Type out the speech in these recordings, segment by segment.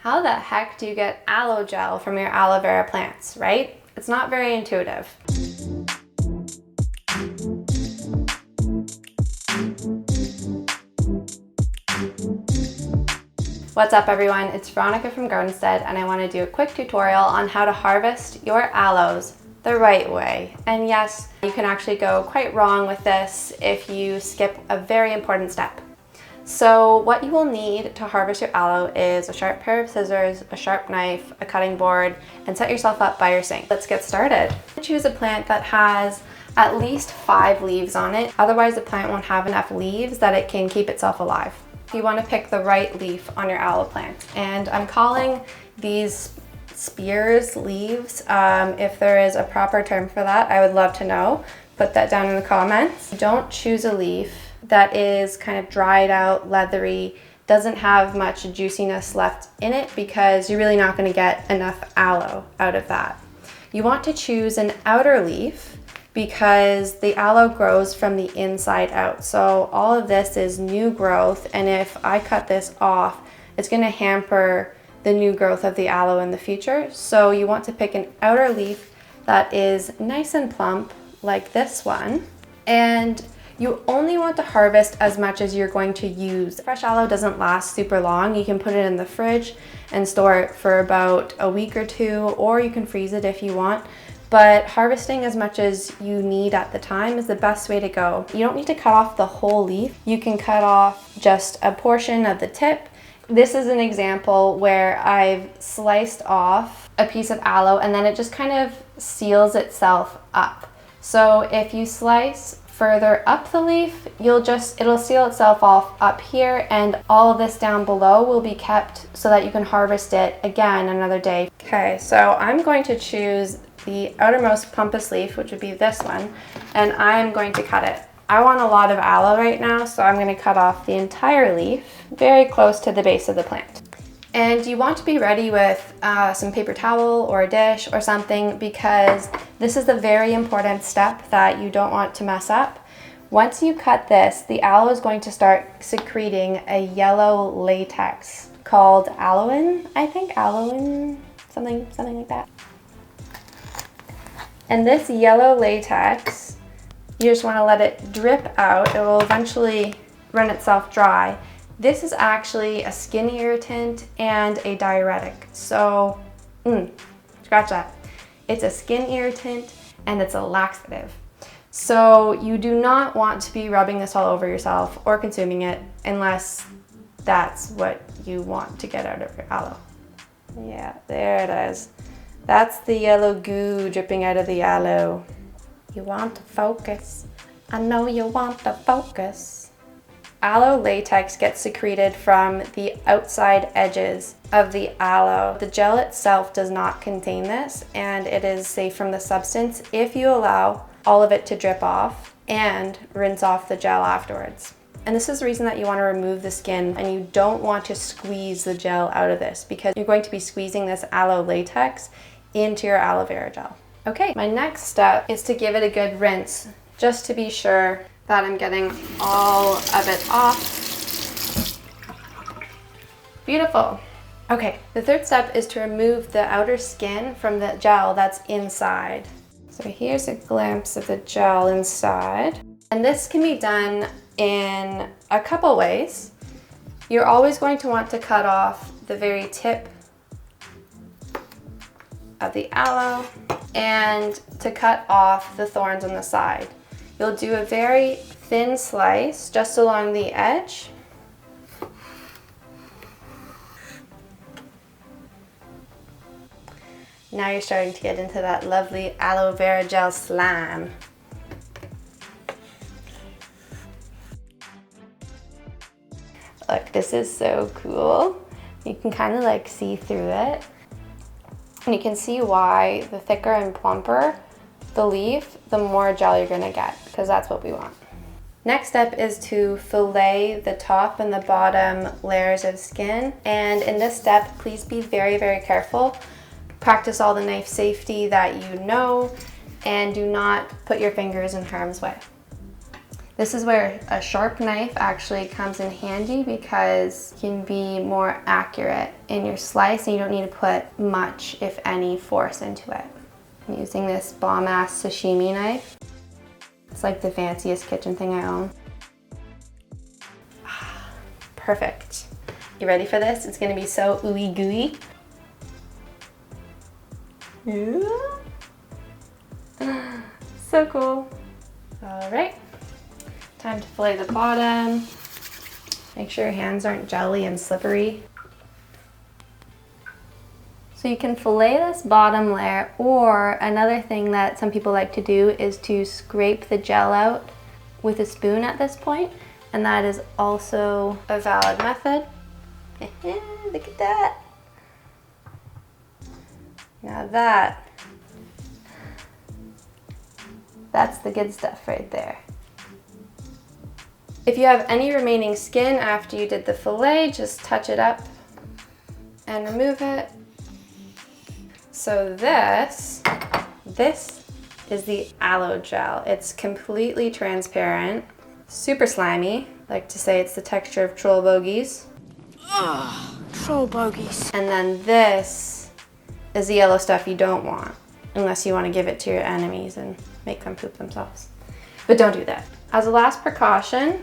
How the heck do you get aloe gel from your aloe vera plants, right? It's not very intuitive. What's up everyone, it's Veronica from Gardenstead and I want to do a quick tutorial on how to harvest your aloes the right way. And yes, you can actually go quite wrong with this if you skip a very important step. So what you will need to harvest your aloe is a sharp pair of scissors, a sharp knife, a cutting board, and set yourself up by your sink. Let's get started. Choose a plant that has at least 5 leaves on it, otherwise the plant won't have enough leaves that it can keep itself alive. You want to pick the right leaf on your aloe plant, and I'm calling these spears leaves. If there is a proper term for that, I would love to know. Put that down in the comments. Don't choose a leaf that is kind of dried out, leathery, doesn't have much juiciness left in it, because you're really not going to get enough aloe out of that. You want to choose an outer leaf because the aloe grows from the inside out. So all of this is new growth, and if I cut this off, it's going to hamper the new growth of the aloe in the future. So you want to pick an outer leaf that is nice and plump like this one, and you only want to harvest as much as you're going to use. Fresh aloe doesn't last super long. You can put it in the fridge and store it for about a week or 2, or you can freeze it if you want. But harvesting as much as you need at the time is the best way to go. You don't need to cut off the whole leaf. You can cut off just a portion of the tip. This is an example where I've sliced off a piece of aloe and then it just kind of seals itself up. So if you slice further up the leaf, it'll seal itself off up here, and all of this down below will be kept so that you can harvest it again another day. Okay, so I'm going to choose the outermost plumpest leaf, which would be this one, and I'm going to cut it. I want a lot of aloe right now, so I'm going to cut off the entire leaf very close to the base of the plant. And you want to be ready with some paper towel or a dish or something, because this is a very important step that you don't want to mess up. Once you cut this, the aloe is going to start secreting a yellow latex called aloin, I think, aloin, something like that. And this yellow latex, you just want to let it drip out. It will eventually run itself dry. This is actually a skin irritant and a diuretic. So, scratch that. It's a skin irritant and it's a laxative. So you do not want to be rubbing this all over yourself or consuming it unless that's what you want to get out of your aloe. Yeah, there it is. That's the yellow goo dripping out of the aloe. You want to focus. I know you want to focus. Aloe latex gets secreted from the outside edges of the aloe. The gel itself does not contain this, and it is safe from the substance if you allow all of it to drip off and rinse off the gel afterwards. And this is the reason that you want to remove the skin, and you don't want to squeeze the gel out of this, because you're going to be squeezing this aloe latex into your aloe vera gel. Okay, my next step is to give it a good rinse, just to be sure that I'm getting all of it off. Beautiful. Okay, the third step is to remove the outer skin from the gel that's inside. So here's a glimpse of the gel inside. And this can be done in a couple ways. You're always going to want to cut off the very tip of the aloe and to cut off the thorns on the side. You'll do a very thin slice just along the edge. Now you're starting to get into that lovely aloe vera gel slime. Look, this is so cool. You can kind of like see through it. And you can see why the thicker and plumper the leaf, the more gel you're gonna get, because that's what we want. Next step is to fillet the top and the bottom layers of skin. And in this step, please be very, very careful. Practice all the knife safety that you know, and do not put your fingers in harm's way. This is where a sharp knife actually comes in handy because you can be more accurate in your slice and you don't need to put much, if any, force into it. I'm using this bomb-ass sashimi knife. It's like the fanciest kitchen thing I own. Perfect. You ready for this? It's gonna be so ooey gooey. Yeah. So cool. All right, time to fillet the bottom. Make sure your hands aren't jelly and slippery. So you can fillet this bottom layer, or another thing that some people like to do is to scrape the gel out with a spoon at this point, and that is also a valid method. Look at that. Now that's the good stuff right there. If you have any remaining skin after you did the fillet, just touch it up and remove it. So this is the aloe gel. It's completely transparent, super slimy. I like to say it's the texture of troll bogies. Ugh, troll bogies. And then this is the yellow stuff you don't want, unless you want to give it to your enemies and make them poop themselves. But don't do that. As a last precaution,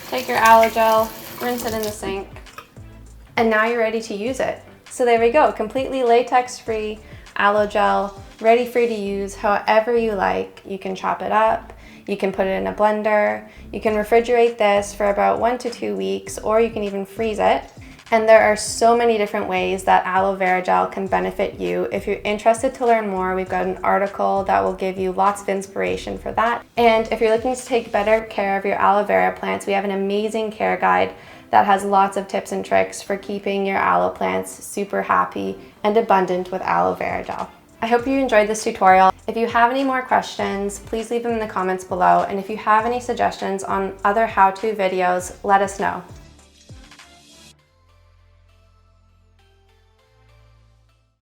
take your aloe gel, rinse it in the sink, and now you're ready to use it. So there we go, completely latex-free aloe gel, ready for you to use however you like. You can chop it up, you can put it in a blender, you can refrigerate this for about 1 to 2 weeks, or you can even freeze it. And there are so many different ways that aloe vera gel can benefit you. If you're interested to learn more, we've got an article that will give you lots of inspiration for that. And if you're looking to take better care of your aloe vera plants, we have an amazing care guide that has lots of tips and tricks for keeping your aloe plants super happy and abundant with aloe vera gel. I hope you enjoyed this tutorial. If you have any more questions, please leave them in the comments below. And if you have any suggestions on other how-to videos, let us know.